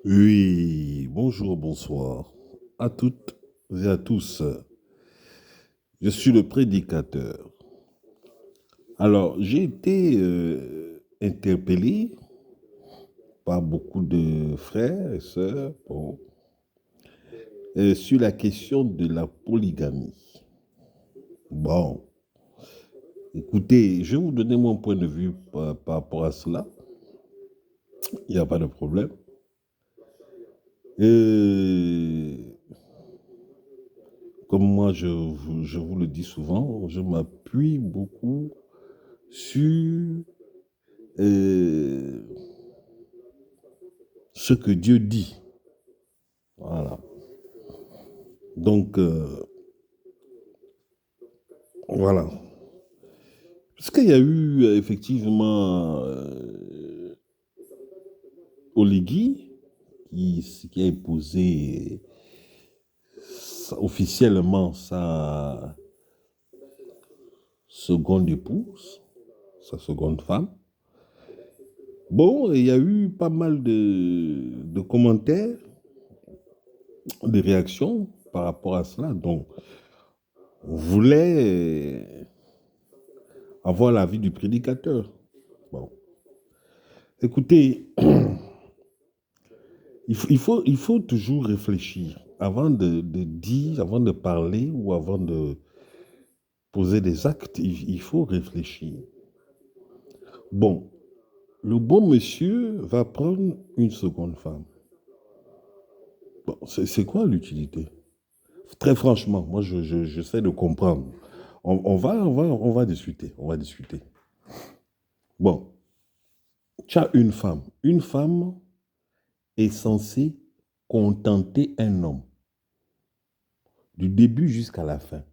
Oui, bonjour, bonsoir à toutes et à tous. Je suis le prédicateur. Alors, j'ai été interpellé par beaucoup de frères et sœurs sur la question de la polygamie. Bon, écoutez, je vais vous donner mon point de vue par rapport à cela. Il n'y a pas de problème. Et comme moi, je vous le dis souvent, je m'appuie beaucoup sur euh, ce que Dieu dit. Voilà. Donc, voilà. Parce qu'il y a eu effectivement Oligui qui a épousé officiellement sa seconde épouse, sa seconde femme. Bon, il y a eu pas mal de commentaires, de réactions par rapport à cela. Donc, on voulait avoir l'avis du prédicateur. Bon, écoutez, il faut toujours réfléchir avant de dire, avant de parler ou avant de poser des actes. Il faut réfléchir. Bon, le bon monsieur va prendre une seconde femme. Bon, c'est quoi l'utilité? Très franchement, moi, j'essaie de comprendre. On va discuter. On va discuter. Bon, tu as une femme. Une femme est censée contenter un homme du début jusqu'à la fin.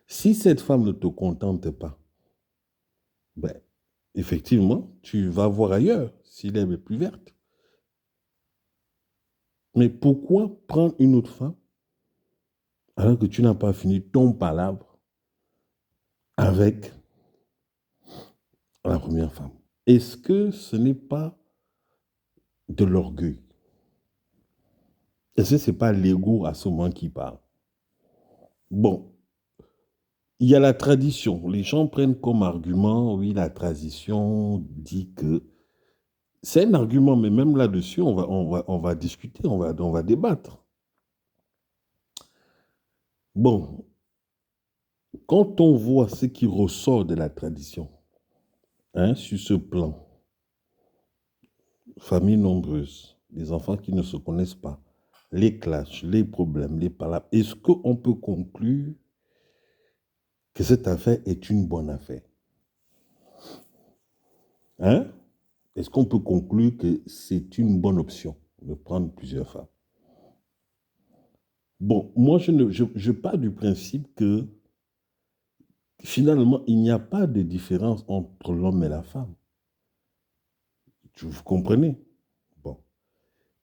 Si cette femme ne te contente pas, ben, effectivement, tu vas voir ailleurs si l'herbe est plus verte. Mais pourquoi prendre une autre femme alors que tu n'as pas fini ton palabre avec la première femme? Est-ce que ce n'est pas de l'orgueil? Est-ce que ce n'est pas l'ego à ce moment qui parle? Bon, il y a la tradition. Les gens prennent comme argument, oui, la tradition dit que c'est un argument, mais même là-dessus, on va discuter, on va débattre. Bon, quand on voit ce qui ressort de la tradition, hein, sur ce plan, famille nombreuse, des enfants qui ne se connaissent pas, les clashs, les problèmes, les palabres, est-ce qu'on peut conclure que cette affaire est une bonne affaire? Hein? Est-ce qu'on peut conclure que c'est une bonne option de prendre plusieurs femmes? Bon, moi, je pars du principe que finalement, il n'y a pas de différence entre l'homme et la femme. Vous comprenez? Bon.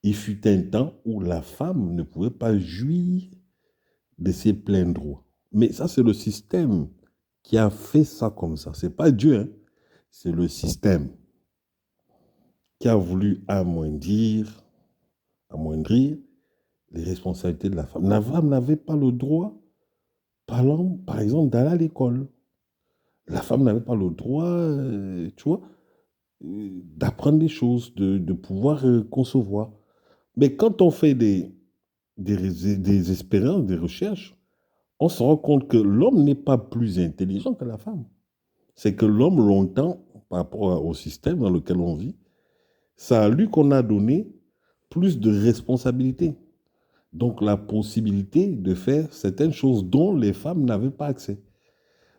Il fut un temps où la femme ne pouvait pas jouir de ses pleins droits. Mais ça, c'est le système qui a fait ça comme ça. Ce n'est pas Dieu, hein? C'est le système qui a voulu amoindrir les responsabilités de la femme. La femme n'avait pas le droit, par exemple, d'aller à l'école. La femme n'avait pas le droit, tu vois, d'apprendre des choses, de pouvoir concevoir. Mais quand on fait des expériences, des recherches, on se rend compte que l'homme n'est pas plus intelligent que la femme. C'est que l'homme, longtemps, par rapport au système dans lequel on vit, c'est à lui qu'on a donné plus de responsabilités. Donc la possibilité de faire certaines choses dont les femmes n'avaient pas accès.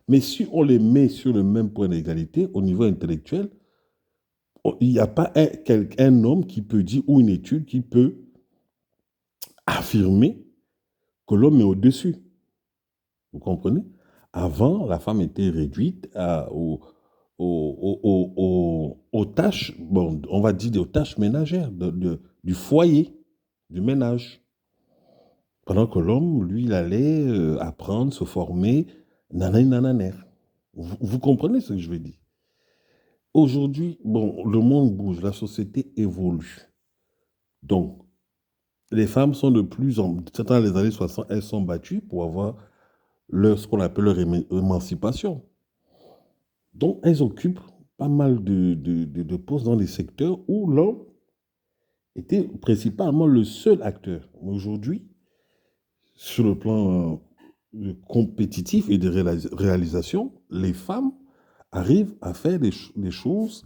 Mais si on les met sur le même point d'égalité, au niveau intellectuel, il n'y a pas un homme qui peut dire, ou une étude qui peut affirmer que l'homme est au-dessus. Vous comprenez? Avant, la femme était réduite aux tâches, bon, on va dire aux tâches ménagères, du foyer, du ménage. Pendant que l'homme, lui, il allait apprendre, se former, nanana, nananer. Vous comprenez ce que je veux dire? Aujourd'hui, bon, le monde bouge, la société évolue. Donc, les femmes sont de plus en plus, dans les années 60, elles sont battues pour avoir ce qu'on appelle leur émancipation. Donc, elles occupent pas mal de postes dans des secteurs où l'homme était principalement le seul acteur. Aujourd'hui, sur le plan compétitif et de réalisation, les femmes arrivent à faire des choses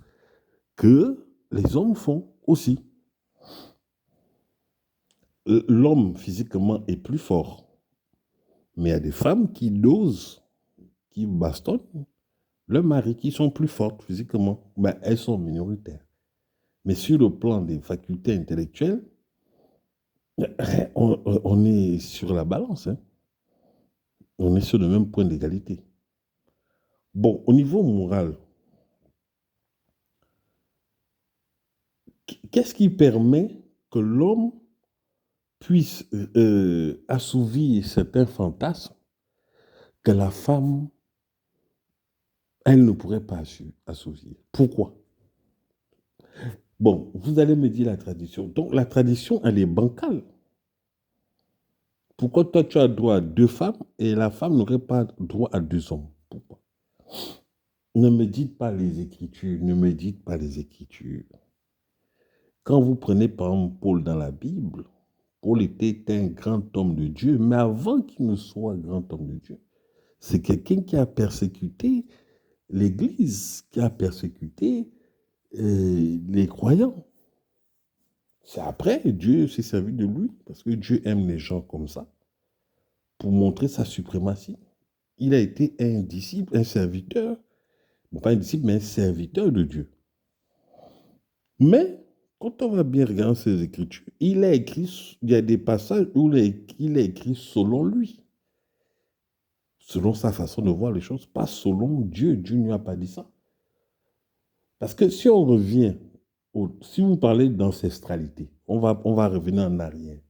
que les hommes font aussi. L'homme physiquement est plus fort, mais il y a des femmes qui dosent, qui bastonnent le mari, qui sont plus fortes physiquement. Ben, elles sont minoritaires. Mais sur le plan des facultés intellectuelles, on est sur la balance. Hein. On est sur le même point d'égalité. Bon, au niveau moral, qu'est-ce qui permet que l'homme puisse assouvir certains fantasmes que la femme, elle ne pourrait pas assouvir? Pourquoi? Bon, vous allez me dire la tradition. Donc, la tradition, elle est bancale. Pourquoi toi, tu as droit à 2 femmes et la femme n'aurait pas droit à 2 hommes? Pourquoi? Ne me dites pas les Écritures, ne me dites pas les Écritures. Quand vous prenez par exemple Paul dans la Bible, Paul était un grand homme de Dieu, mais avant qu'il ne soit grand homme de Dieu, c'est quelqu'un qui a persécuté l'Église, qui a persécuté les croyants. C'est après, Dieu s'est servi de lui, parce que Dieu aime les gens comme ça, pour montrer sa suprématie. Il a été un disciple, un serviteur, pas un disciple, mais un serviteur de Dieu. Mais, quand on va bien regarder ses Écritures, il y a des passages où il a écrit selon lui, selon sa façon de voir les choses, pas selon Dieu. Dieu ne lui a pas dit ça. Parce que si on revient, si vous parlez d'ancestralité, on va revenir en arrière.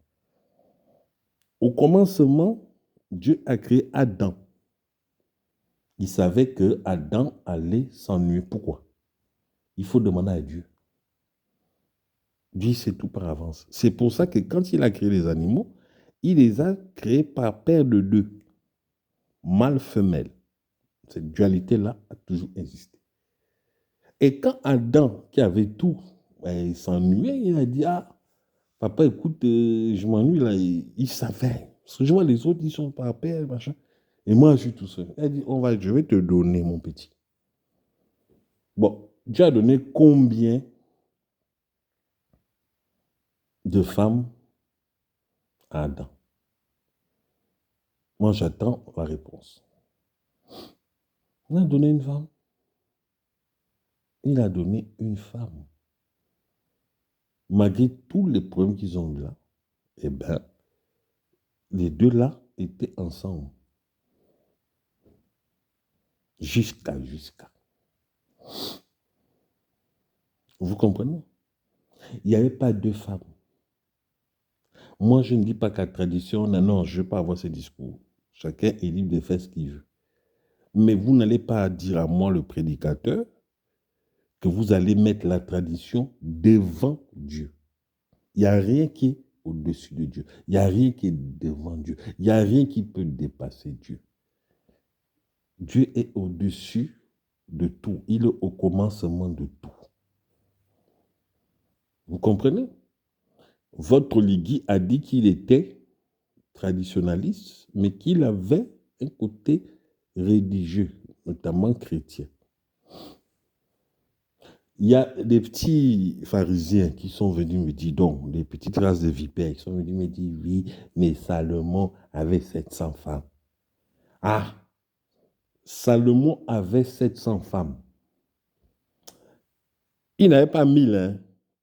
Au commencement, Dieu a créé Adam. Il savait que Adam allait s'ennuyer. Pourquoi? Il faut demander à Dieu. Dieu sait tout par avance. C'est pour ça que quand il a créé les animaux, il les a créés par paire de 2, mâle-femelle. Cette dualité-là a toujours existé. Et quand Adam, qui avait tout, il s'ennuyait, il a dit, ah, papa, écoute, je m'ennuie là. Il savait. Parce que je vois les autres, ils sont par paire, machin. Et moi, je suis tout seul. Il a dit, je vais te donner, mon petit. Bon, Dieu a donné combien de femmes à Adam? Moi, j'attends la réponse. Il a donné une femme. Il a donné une femme. Malgré tous les problèmes qu'ils ont eu là, eh bien, les 2 là étaient ensemble. Jusqu'à. Vous comprenez? Il n'y avait pas 2 femmes. Moi, je ne dis pas qu'à tradition, non, je ne veux pas avoir ce discours. Chacun est libre de faire ce qu'il veut. Mais vous n'allez pas dire à moi, le prédicateur, que vous allez mettre la tradition devant Dieu. Il n'y a rien qui est au-dessus de Dieu. Il n'y a rien qui est devant Dieu. Il n'y a rien qui peut dépasser Dieu. Dieu est au-dessus de tout. Il est au commencement de tout. Vous comprenez? Votre Ligui a dit qu'il était traditionnaliste, mais qu'il avait un côté religieux, notamment chrétien. Il y a des petits pharisiens qui sont venus me dire, donc, des petites races de vipères, qui sont venus me dire, oui, mais Salomon avait 700 femmes. Ah, Salomon avait 700 femmes. Il n'avait pas 1000, hein.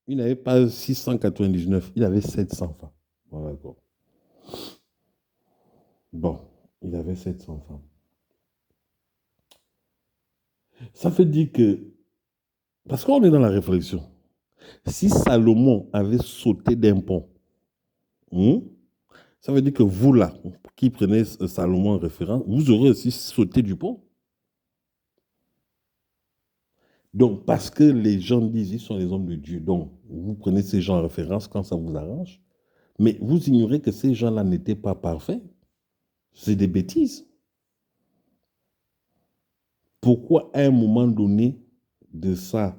Il n'avait pas 699, il avait 700 femmes. Bon, d'accord. Bon, il avait 700 femmes. Ça veut dire que, parce qu'on est dans la réflexion, si Salomon avait sauté d'un pont, ça veut dire que vous là, qui prenez Salomon en référence, vous aurez aussi sauté du pont. Donc, parce que les gens disent ils sont les hommes de Dieu, donc vous prenez ces gens en référence quand ça vous arrange, mais vous ignorez que ces gens-là n'étaient pas parfaits. C'est des bêtises. Pourquoi à un moment donné de sa,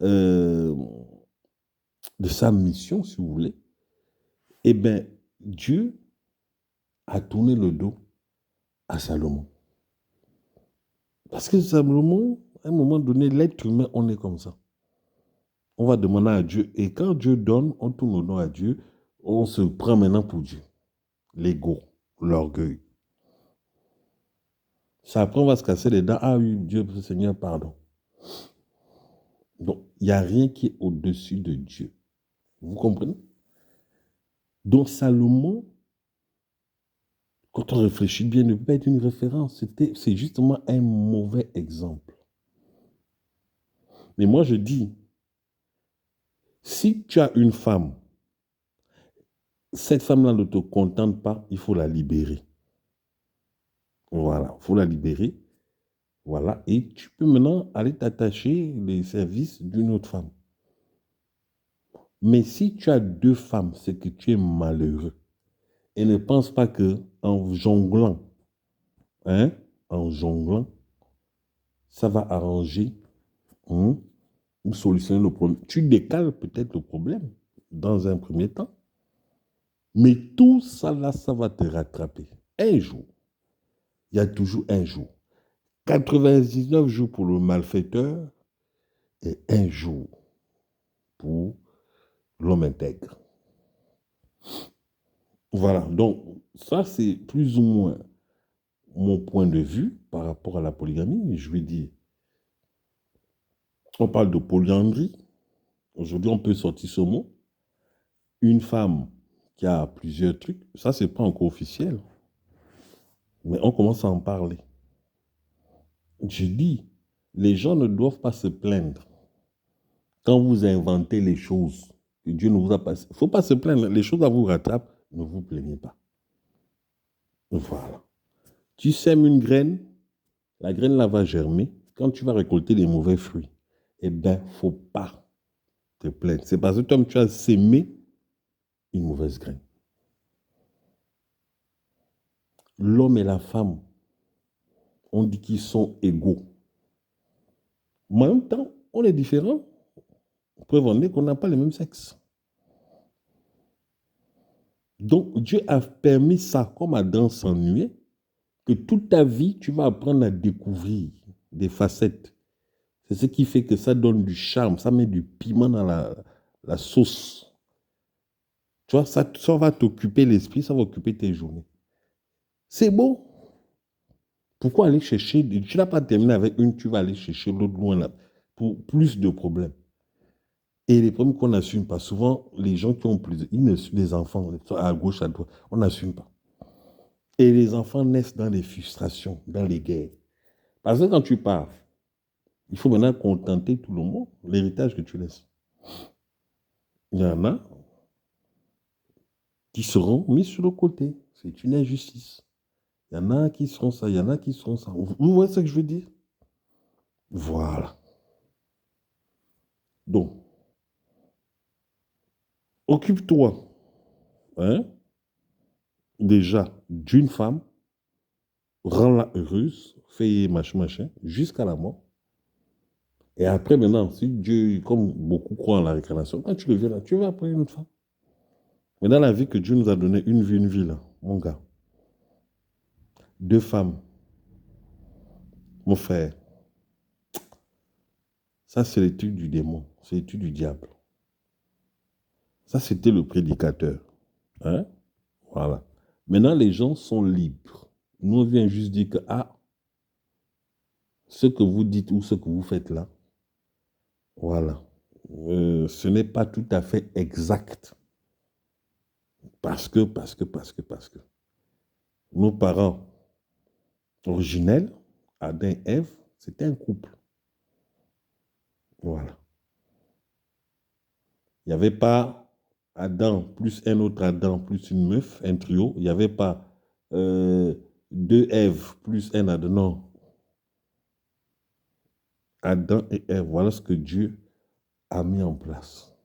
euh, de sa mission, si vous voulez, eh bien, Dieu a tourné le dos à Salomon. Parce que Salomon, à un moment donné, l'être humain, on est comme ça. On va demander à Dieu. Et quand Dieu donne, on tourne le dos à Dieu. On se prend maintenant pour Dieu. L'ego, l'orgueil. Ça, après, on va se casser les dents. Ah oui, Dieu, Seigneur, pardon. Donc, il n'y a rien qui est au-dessus de Dieu. Vous comprenez? Donc, Salomon, quand on réfléchit bien, ne peut pas être une référence. C'est justement un mauvais exemple. Mais moi, je dis, si tu as une femme, cette femme-là ne te contente pas, il faut la libérer. Voilà, il faut la libérer. Voilà, et tu peux maintenant aller t'attacher les services d'une autre femme. Mais si tu as deux femmes, c'est que tu es malheureux. Et ne pense pas que en jonglant, hein, en jonglant, ça va arranger ou solutionner le problème. Tu décales peut-être le problème dans un premier temps, mais tout ça là, ça va te rattraper. Un jour, il y a toujours un jour. 99 jours pour le malfaiteur et un jour pour l'homme intègre. Voilà, donc ça c'est plus ou moins mon point de vue par rapport à la polygamie. Je vais dire, on parle de polyandrie. Aujourd'hui, on peut sortir ce mot. Une femme qui a plusieurs trucs, ça c'est pas encore officiel, mais on commence à en parler. Je dis, les gens ne doivent pas se plaindre quand vous inventez les choses que Dieu ne vous a pas. Il ne faut pas se plaindre. Les choses à vous rattrapent, ne vous plaignez pas. Voilà. Tu sèmes une graine, la graine là va germer. Quand tu vas récolter les mauvais fruits, eh bien, il ne faut pas te plaindre. C'est parce que toi, tu as sémé une mauvaise graine. L'homme et la femme, on dit qu'ils sont égaux. Mais en même temps, on est différents. Preuve en est qu'on n'a pas le même sexe. Donc, Dieu a permis ça, comme Adam s'ennuyait, que toute ta vie, tu vas apprendre à découvrir des facettes. C'est ce qui fait que ça donne du charme, ça met du piment dans la sauce. Tu vois, ça va t'occuper l'esprit, ça va occuper tes journées. C'est beau. Pourquoi aller chercher, tu n'as pas terminé avec une, tu vas aller chercher l'autre loin là, pour plus de problèmes. Et les problèmes qu'on n'assume pas, souvent, les gens qui ont plus, les enfants, à gauche, à droite, on n'assume pas. Et les enfants naissent dans les frustrations, dans les guerres. Parce que quand tu pars, il faut maintenant contenter tout le monde, l'héritage que tu laisses. Il y en a qui seront mis sur le côté. C'est une injustice. Il y en a qui seront ça, il y en a qui seront ça. Vous voyez ce que je veux dire? Voilà. Donc, occupe-toi, hein, déjà d'une femme, rends-la heureuse, fais machin, jusqu'à la mort. Et après, maintenant, si Dieu, comme beaucoup croient en la réincarnation, quand tu reviens là, tu vas après une autre femme. Mais dans la vie que Dieu nous a donné, une vie là, mon gars, deux femmes, mon frère, ça c'est l'étude du démon, c'est l'étude du diable. Ça c'était le prédicateur. Hein? Voilà. Maintenant, les gens sont libres. Nous, on vient juste dire que, ah, ce que vous dites ou ce que vous faites là, voilà, ce n'est pas tout à fait exact. Parce que. Nos parents originels, Adam et Ève, c'était un couple. Voilà. Il n'y avait pas Adam plus un autre Adam plus une meuf, un trio. Il n'y avait pas deux Èves plus un Adam. Non. Adam et Ève, voilà ce que Dieu a mis en place.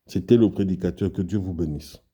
C'était le prédicateur. Que Dieu vous bénisse.